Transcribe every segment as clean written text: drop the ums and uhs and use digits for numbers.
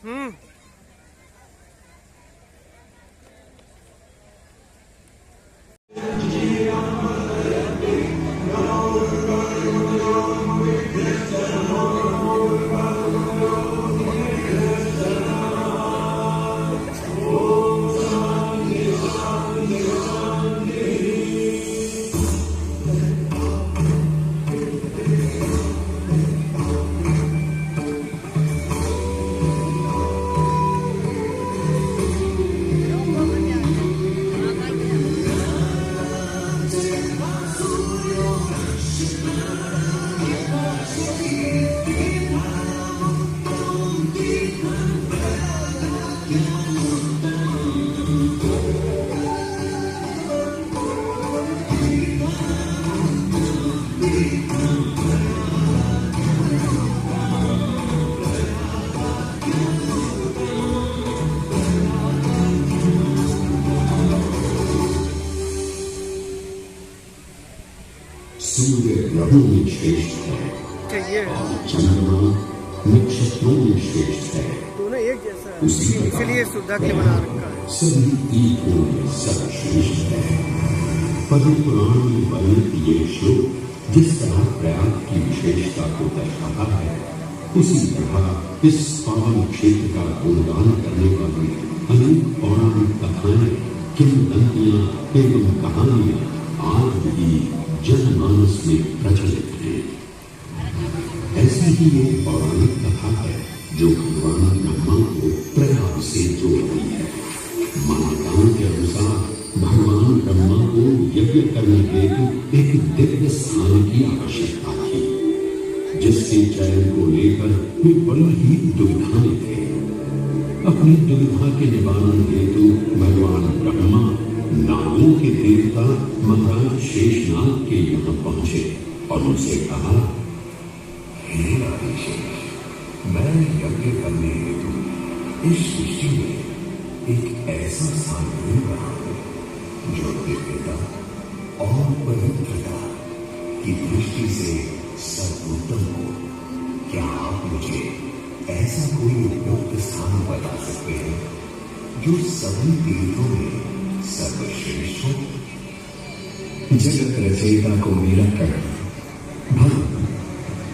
हम्म। सूर्य ग्रहों में श्रेष्ठ है और चंद्रमा नक्षत्रों में श्रेष्ठ है। दोनों एक जैसा है, उसी इसलिए शुद्धा के बना रखा है। सभी तीर्थों में सर्वश्रेष्ठ है। पद्म पुराण में वर्णित ये श्लोक जिस तरह प्रयाग की विशेषता को दर्शाता है, उसी तरह इस पावन क्षेत्र का गुणगान करने वाली अनेक पौराणिक कथाएं, किंवदंतियां एवं कहानियां आज भी जनमानस में प्रचलित है। ऐसी ही एक पौराणिक कथा है जो भगवान ब्रह्मा को प्रयाग से जोड़ती है। मान्यताओं के अनुसार भगवान ब्रह्मा को यज्ञ करने हेतु एक दिव्य स्थान की आवश्यकता थी, जिसके चयन को लेकर वे बड़ी ही दुविधा में थे। अपनी दुविधा के निवारण हेतु भगवान ब्रह्मा नागों के देवता महाराज शेषनाग के यहाँ पहुंचे और उनसे कहा, हे आदिशेष, मैं यज्ञ करने हेतु इस सृष्टि में एक ऐसा स्थान ढूंढ रहा हूं जो दिव्यता और पवित्रता की दृष्टि से सर्वोत्तम हो। क्या आप मुझे ऐसा कोई उपयुक्त स्थान बता सकते हैं जो सभी तीर्थों में सर्वश्रेष्ठ हो? जगत रचयिता को मेरा प्रणाम। भगवान,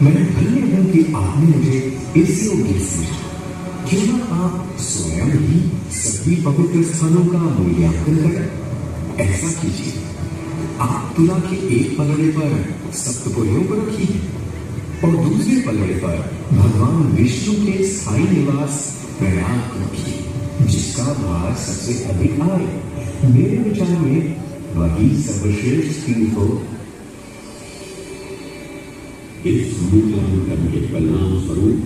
मैं धन्य हूं कि आपने मुझे इस योग्य समझा। क्यों ना आप स्वयं ही सभी पवित्र स्थानों का मूल्यांकन करें। ऐसा कीजिए, आप तुला के एक पलड़े पर सप्तपुरियों को रखिए और दूसरे पलड़े पर भगवान विष्णु के स्थायी निवास प्रयाग रखिए, जिसका भार सबसे अधिक आए। मेरे विचार में वही सर्वश्रेष्ठ तीर्थ हो। इस मूल्यांकन के परिणाम स्वरूप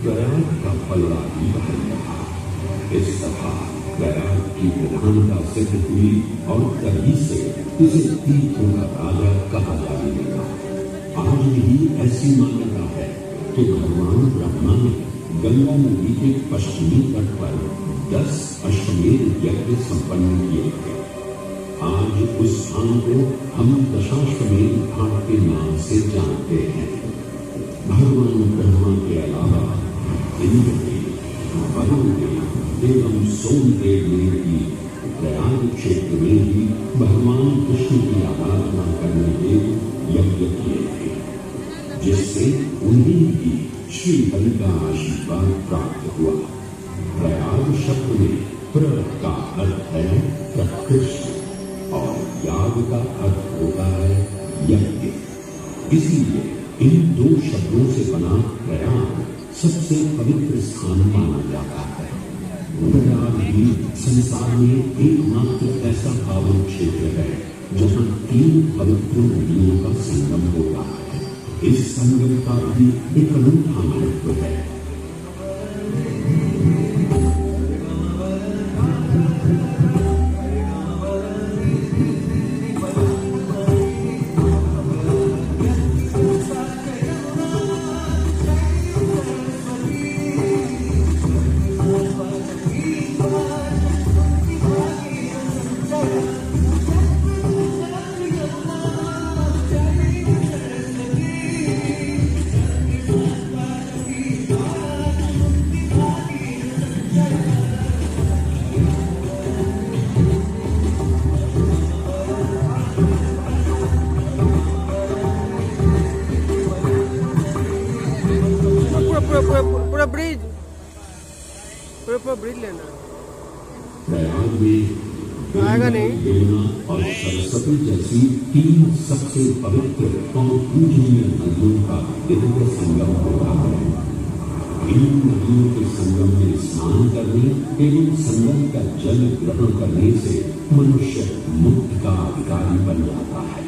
प्रयाग का पलड़ा भी बदल रहा। इस तरह प्रयाग की प्रधानता सिद्ध हुई और तभी से उसे तीर्थों का राजा कहा जाने लगा। आज भी ऐसी मान्यता है कि भगवान ब्रह्मा ने गंगा नदी के पश्चिमी तट पर 10 अश्वमेध यज्ञ संपन्न किए थे। आज उस स्थान को हम दशाश्वमेध घाट के नाम से जानते हैं। भगवान ब्रह्मा के अलावा इंद्रदेव, वरुणदेव एवं सोमदेव ने भी प्रयाग क्षेत्र में ही भगवान कृष्ण की आराधना करने हेतु यज्ञ किए थे, जिससे उन्हें भी श्री हरि का आशीर्वाद प्राप्त हुआ। प्रयाग शब्द में प्र का अर्थ है प्रकृष्ट और याग का अर्थ होता है यज्ञ। इसलिए इन दो शब्दों से बना प्रयाग सबसे पवित्र स्थान माना जाता है। प्रयाग भी संसार में एकमात्र ऐसा पावन क्षेत्र है जहाँ 3 पवित्र नदियों का संगम होता है। इस संगम का भी एक अनूठा महत्व है। पर ब्रिज लेना है। प्रयाग में आएगा नहीं। यमुना और सरस्वती जैसी तीन सबसे पवित्र और पूजनीय नदियों का दिव्य संगम हो रहा है। इन नदियों के संगम में स्नान करने एवं संगम का जल ग्रहण करने से मनुष्य मुक्ति का अधिकारी बन जाता है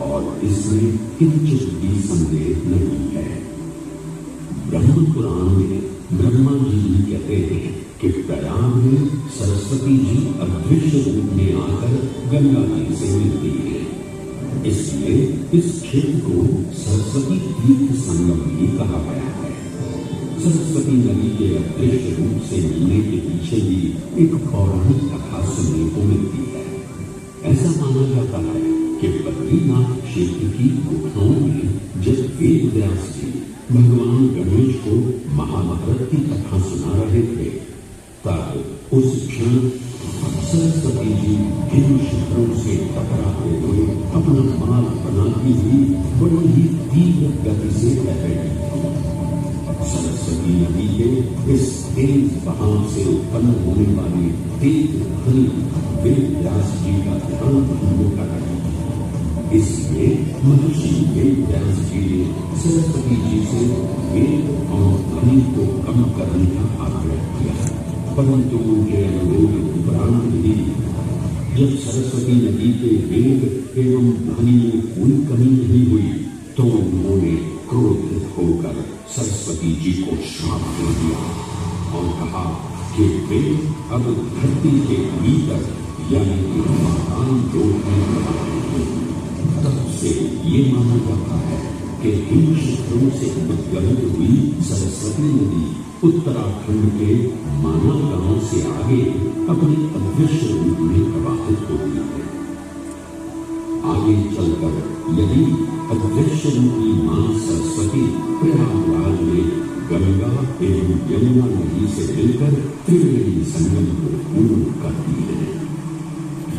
और इसमें किंचित भी संदेह नहीं है। ब्रह्म पुराण में ब्रह्मा जी कहते हैं कि प्रयाग में सरस्वती जी अदृश्य रूप में आकर गंगा जी से मिलती है। इसलिए इस क्षेत्र को सरस्वती तीर्थ संगम भी कहा गया है। सरस्वती नदी के अदृश्य रूप से मिलने के पीछे भी एक पौराणिक कथा सुनने को मिलती है। ऐसा माना जाता है कि बद्रीनाथ क्षेत्र की गुफाओं में जब वेद व्यास जी भगवान गणेश को महाभारत की कथा सुना रहे थे, तब उस क्षण सरस्वती जी इन शिखरों से टकराते हुए अपना माल बनाती हुई बड़ी ही तीव्र गति से बह रही थी। सरस्वती नदी के इस तेज बहाव से उत्पन्न होने वाली तेज ध्वनि वेद व्यास जी का ध्यान भंग कर रही थी। इसलिए महर्षि वेद व्यास जी ने सरस्वती जी से वेद और ध्वनि को कम करने का आग्रह किया, परंतु उनके अनुरोध उपरांत भी जब सरस्वती नदी के वेग एवं ध्वनि में कोई कमी नहीं हुई तो उन्होंने क्रोधित होकर सरस्वती जी को श्राप दे दिया और कहा कि वे अब धरती के भीतर यानी कि पाताल लोक में रहेंगे। तब से ये माना जाता है कि इन शिखरों से उद्गमित हुई सरस्वती नदी उत्तराखंड के माना गांव से आगे अपने अदृश्य रूप में प्रवाहित होती है। आगे चलकर यदि अदृश्य रूपी मां सरस्वती प्रयागराज में गंगा एवं यमुना नदी से मिलकर त्रिवेणी संगम को पूर्ण करती है।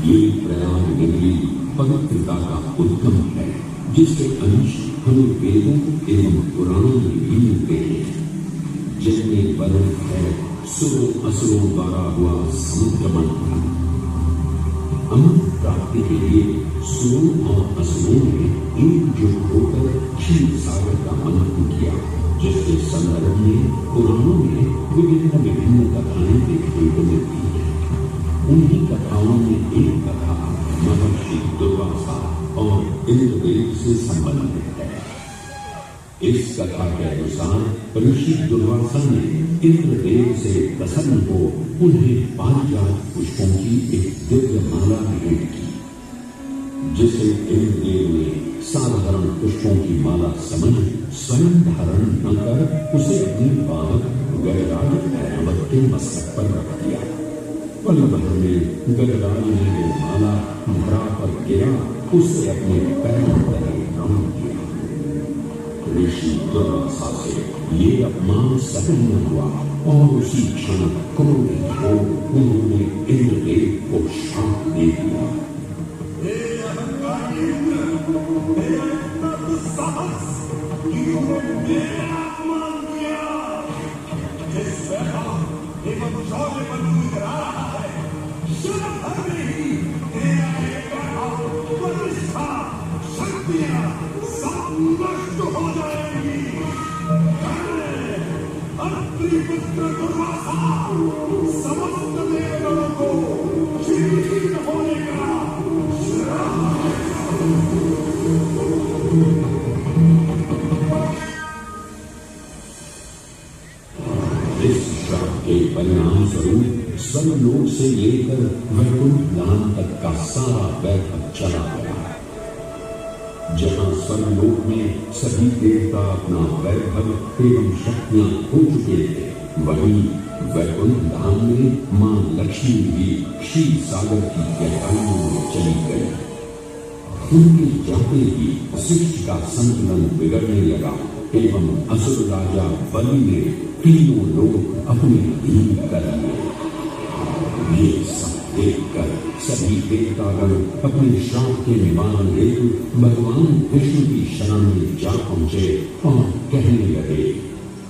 ये प्रयाग नदी पवित्रता का उद्गम है, जिसके अंश हमें वेदों एवं पुराणों में भी मिलते हैं, जिनमें वर्णन है सुरों असुरों द्वारा हुआ समुद्र मंथन। अमृत प्राप्ति के लिए सुरों और असुरों ने एकजुट होकर क्षीर सागर का मंथन किया, जिसके संदर्भ में पुराणों में विभिन्न कथाएं देखने को मिलती हैं। उन्हीं कथाओं में एक कथा महर्षि दुर्वासा और इंद्रदेव से संबंधित है। इस कथा के अनुसार ऋषि दुर्वासा ने इंद्रदेव से प्रसन्न हो उन्हें पारिजात पुष्पों की एक दिव्य माला भेंट की, जिसे इंद्रदेव ने साधारण पुष्पों की माला समझ स्वयं धारण न कर उसे अपनी बालक गजराज ऐरावत के मस्तक पर रख दिया। पल भर में गजराज ने वो माला धरा पर गिरा, उसे अपने पैरों तले प्रणाम किया। ऋषि दुर्वासा से ये अपमान सहन न हुआ और उसी क्षण क्रोधित हो उन्होंने इंद्रदेव को श्राप दे दिया। समस्त देवगणों को श्रीकृष्ण होने का इस श्राप के परिणाम स्वरूप स्वर्गलोक से लेकर वैकुंठ धाम तक का सारा वैभव चला गया। जहां स्वर्गलोक में सभी देवता अपना वैभव एवं शक्तियां खो चुके थे, वहीं वैकुंठ धाम में मां लक्ष्मी भी क्षीर सागर की गहराइयों में चली गई। उनके जाते ही सृष्टि का संतुलन बिगड़ने लगा एवं असुर राजा बलि ने तीनों लोग अपने अधीन कर लिए। ये सब देखकर सभी देवतागण अपने श्राप के निवारण हेतु भगवान विष्णु की शरण में जा पहुंचे और कहने लगे,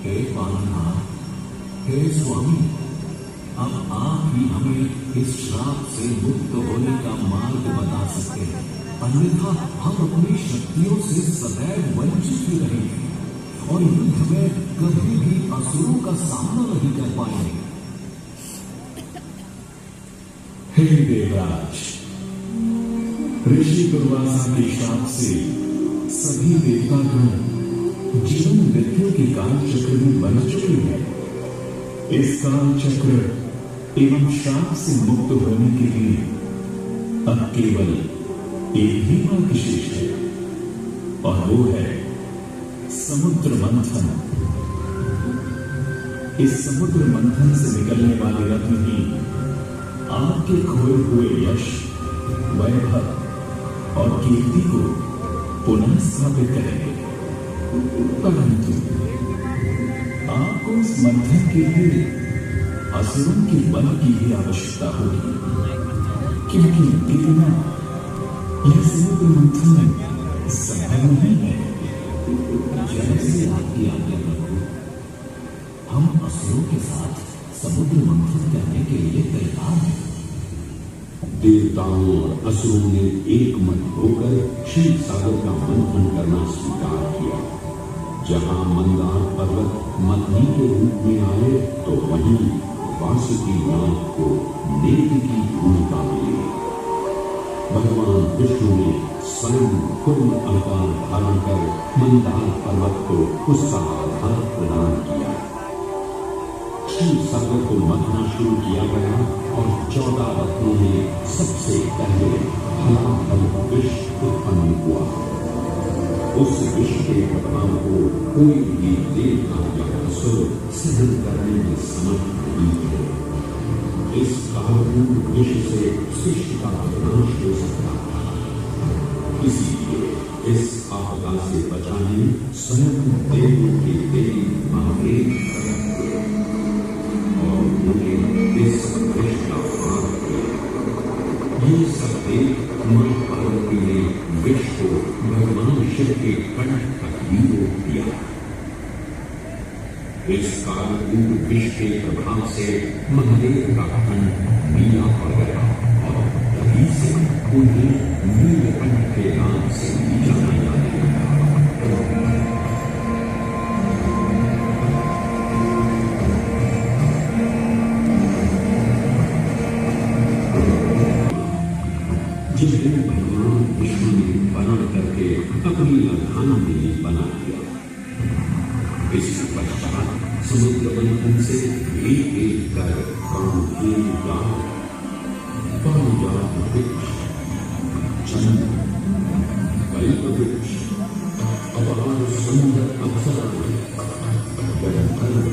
हे पालनहार, हे स्वामी, अब आप ही हमें इस श्राप से मुक्त होने का मार्ग बता सकते हैं, अन्यथा हम अपनी शक्तियों से सदैव वंचित ही रहेंगे और युद्ध में कभी भी असुरों का सामना नहीं कर पाएंगे। हे देवराज, ऋषि दुर्वासा के श्राप से सभी देवतागण जीवन मृत्यु के काल चक्र में बन चुके हैं। इस काल चक्र एवं श्राप से मुक्त होने के लिए अब केवल एक ही मार्ग शेष है और वो है समुद्र मंथन। इस समुद्र मंथन से निकलने वाले रत्न ही आपके खोए हुए यश, वैभव और कीर्ति को पुनः स्थापित करेंगे। परंतु आपको इस मंथन के लिए असुरों के बल की भी आवश्यकता होगी, क्योंकि उनके बिना यह समुद्र मंथन संभव नहीं है। जैसे आपकी आज्ञा प्रभु, हम असुरों के साथ समुद्र मंथन करने के लिए तैयार हैं। देवताओं और असुरों ने एक मत होकर क्षीर सागर का मंथन करना स्वीकार किया। जहां मंदार पर्वत मंथनी के रूप में आए तो वहीं वासुकी नाग को नेत्र की भूमिका मिली। भगवान विष्णु ने स्वयं कुल अवतार धारण कर मंदार पर्वत को उसका आधार प्रदान किया। क्षीर सागर को मंथना शुरू किया गया और 14 रत्नों में सबसे पहले हलाहल विष उत्पन्न हुआ। उस विष के प्रभाव को कोई भी देवता या असुर सहन करने में समर्थ नहीं है। इस कालरूप विष से सृष्टि का विनाश हो सकता है। इसीलिए इस आपदा से बचाने स्वयं देवों के देवी महादेव प्रकट हुए और उन्हें इस विष का पाप किया। ये सब देव मां पार्वती ने विष को भगवान शिव के कंठ तक ही रोक दिया। इस कालरूप विष के प्रभाव से महादेव का कंठ नीला पड़ गया और तभी से उन्हें नीलकंठ के नाम से जाना जाने लगा। जिन्हें भगवान विष्णु ने वर्ण करके अपनी राजधानी में बना दिया। इसके पश्चात समुद्र मंथन से एक एक कर कामधेनु गाय, पारिजात वृक्ष, चंद्र, कल्प वृक्ष, अपार सुंदर अप्सराएं, गंधर्व,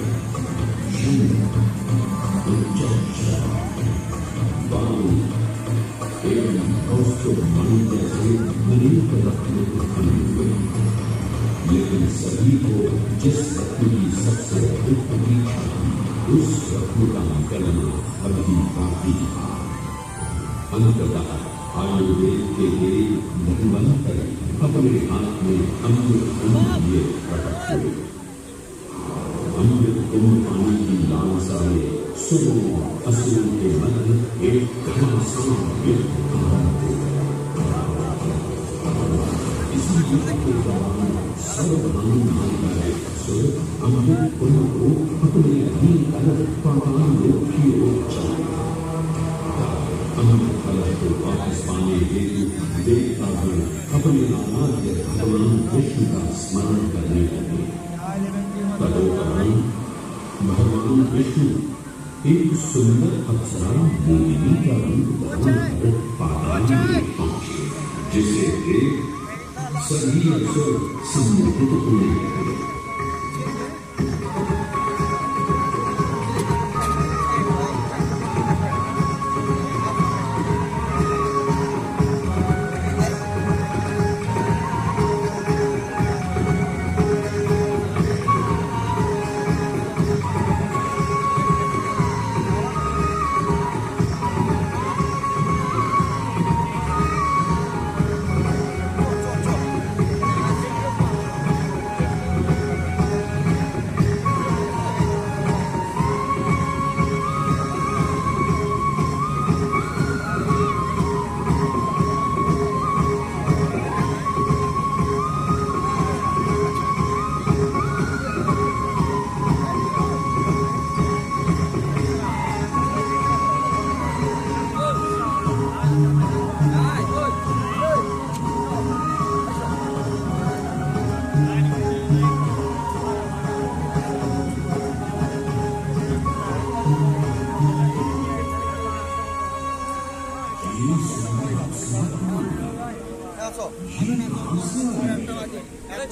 शंख, पंचक्षरा, वायु एवं कौस्तुभ मणि जैसे अनेक रत्न उत्पन्न हुए। लेकिन सभी को जिस रत्न की सबसे अधिक प्रतीक्षा थी, उस रत्न का निकलना अभी बाकी था। अंततः आयुर्वेद के देव धन्वंतरि अपने हाथ में अमृत कुंभ लिए प्रकट हुए। अमृत कुंभ पानी की लालसा में सुरों असुरों के मध्य एक घमासान युद्ध आरंभ हो गया। इसी युद्ध के दौरान सर्वहानि मानता है असुर अमृत कुंभ को अपने अधीन कर पाताल लोक की ओर चला। अमृत कलश को वापस पाने हेतु देवतागण अपने आराध्य भगवान विष्णु का स्मरण करने लगे। तदोपरांत भगवान विष्णु एक सुंदर अप्सरा मोहिनी का रूप धारण कर पाताल में पहुंचे, जिसे देख सभी असुर सम्मोहित होने लगे।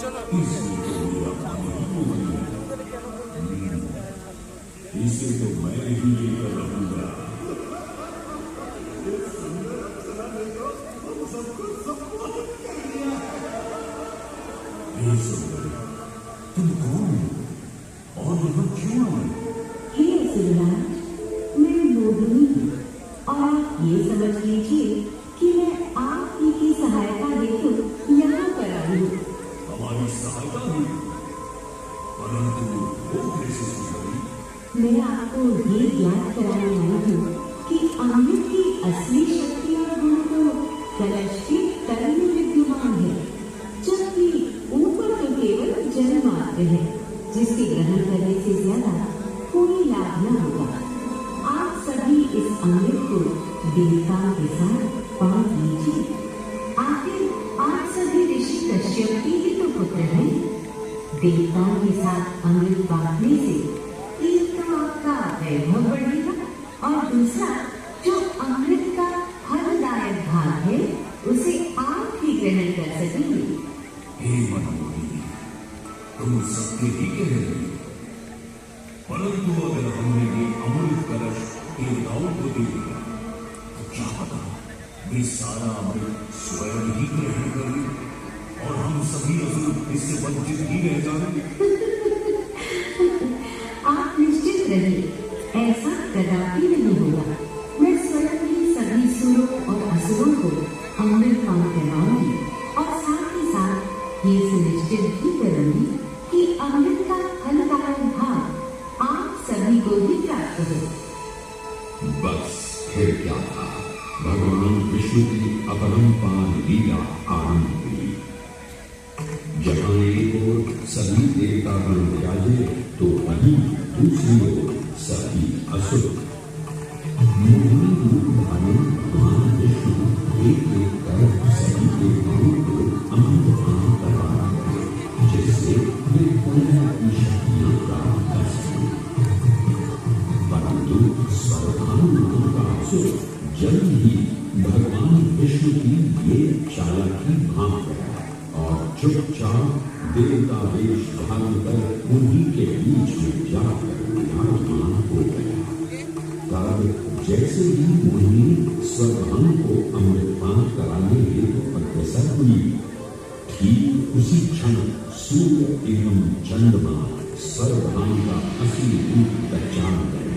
चलो इसलिए तो मेरा मन ही तो बनी है। इसे तो मैं ही लेकर रहूंगा। हे सुंदरी, तुम कौन हो और यहाँ क्यों आए? हे असुरराज, मैं मोहिनी हूँ और आप ये समझ लीजिए कि मैं आप ही की सहायता हेतु यहाँ पर आई हूँ। हमारी सहायता हुई, परंतु वो कैसे सुंदरी? मैं आपको ये ज्ञात कराने आई हूँ कि अमृत की असली शक्ति और गुण तो कलश के तल में विद्यमान है, जबकि ऊपर तो केवल जल मात्र है, जिसके ग्रहण करने से ज्यादा कोई लाभ न होगा। आप सभी इस अमृत को देवताओं के साथ बांट लीजिए। आखिर आप सभी ऋषि कश्यप के ही तो पुत्र हैं। देवताओं के साथ अमृत बांटने से एक तो आपका वैभव बढ़ेगा और दूसरा जो अमृत का फलदायक भाग है उसे आप ही ग्रहण कर सकेंगे। हे मनमोहिनी, तुम सबके ही कह रही हो, परंतु अगर हमने ये अमृत कलश एक और को दे दिया तो क्या पता वे सारा अमृत स्वयं ही ग्रहण कर ले और हम सभी असुर इससे वंचित ही रह जाएंगे। आप निश्चित रहिए, ऐसा कदापि नहीं होगा। मैं स्वयं ही सभी सुरों और असुरों को अमृत पान करवाऊंगी और साथ ही साथ ये सुनिश्चित भी करूंगी कि अमृत का फलदायक भाग आप सभी को भी प्राप्त हो। बस फिर क्या था, भगवान विष्णु की अपरंपार लीला आरंभ हुई। जहां एक ओर सभी देवतागण विराजे तो वहीं दूसरी ओर सभी असुर। मोहिनी रूप धारण भगवान विष्णु एक एक कर सभी देवताओं को अमृत पान करवा रहे थे, जिससे वे पुनः अपनी शक्तियां प्राप्त कर सकें। परंतु सर्वधाम नाम का असुर जल्द ही भगवान विष्णु की ये चालाकी भांप गया और चुपचाप देवता वेश धारण कर उन्हीं के बीच में जाकर विराजमान हो गया। तब जैसे ही मोहिनी स्वधाम को अमृतपान कराने हेतु अग्रसर हुई, ठीक उसी क्षण सूर्य एवं चंद्रमा स्वधाम का असली रूप पहचान गए।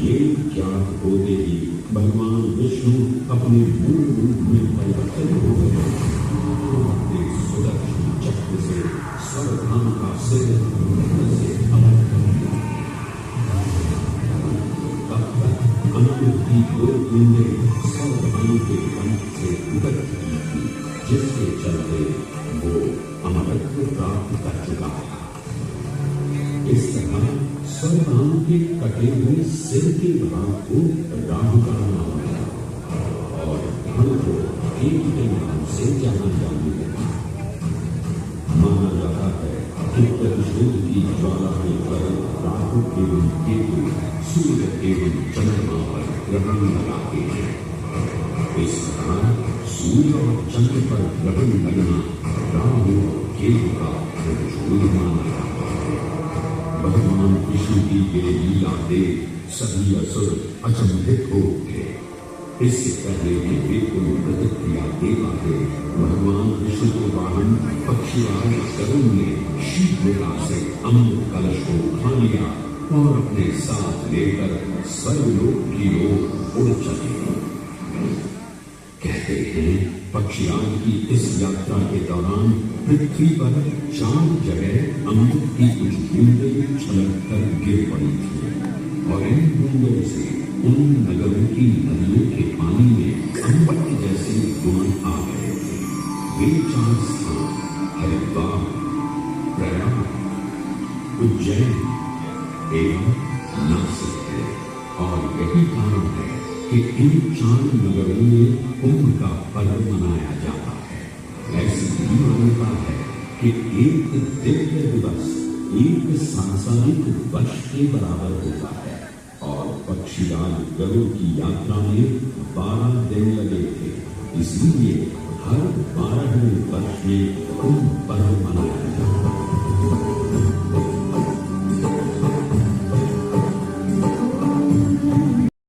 ये ज्ञात होते ही भगवान विष्णु अपने मूल रूप में परिवर्तित हो गए। अपने सुदर्शन चक्र से स्वधाम का सिर से अलग कर दिया। तब तक अमृत की दो बूंदें स्वधाम के कंठ से उतर चुकी थी, जिसके चलते वो अमरत्व प्राप्त कर चुका था। इस तरह स्वधाम के कटे हुए सिर के भाग को राहु का नाम है और धन को एक के नाम से जाना जाने लगा। माना जाता है कि प्रतिशोध की ज्वाला में पर राहु एवं केतु सूर्य एवं चंद्रमा पर ग्रहण लगाते हैं। इस तरह सूर्य और चंद्र पर ग्रहण लगना राहु और केतु का प्रतिशोध माना जाता है। भगवान विष्णु की ये लीला देख सभी असुर अचंभित हो उठे। इससे पहले कि वे कोई प्रतिक्रिया दे पाते, भगवान विष्णु के वाहन पक्षीराज गरुड़ ने शीघ्रता से अमृत कलश को उठा लिया और अपने साथ लेकर स्वर्गलोक की ओर उड़ चले। कहते हैं पक्षीराज की इस यात्रा के दौरान पृथ्वी पर 4 जगह अमृत की कुछ बूंदें छलक कर गिर पड़ी थी और इन बूंदों से उन नगरों की नदियों के पानी में अमृत जैसे गुण आ गए थे। वे 4 स्थान हरिद्वार, प्रयाग, उज्जैन एवं नासिक है और यही कारण है कि इन 4 नगरों में कुंभ का पर्व मनाया जाता है। ऐसी भी मान्यता है कि एक दिव्य दिवस एक सांसारिक वर्ष के बराबर होता है और पक्षीराज गरुड़ की यात्रा में 12 दिन लगे थे। इसलिए हर 12वें वर्ष में कुंभ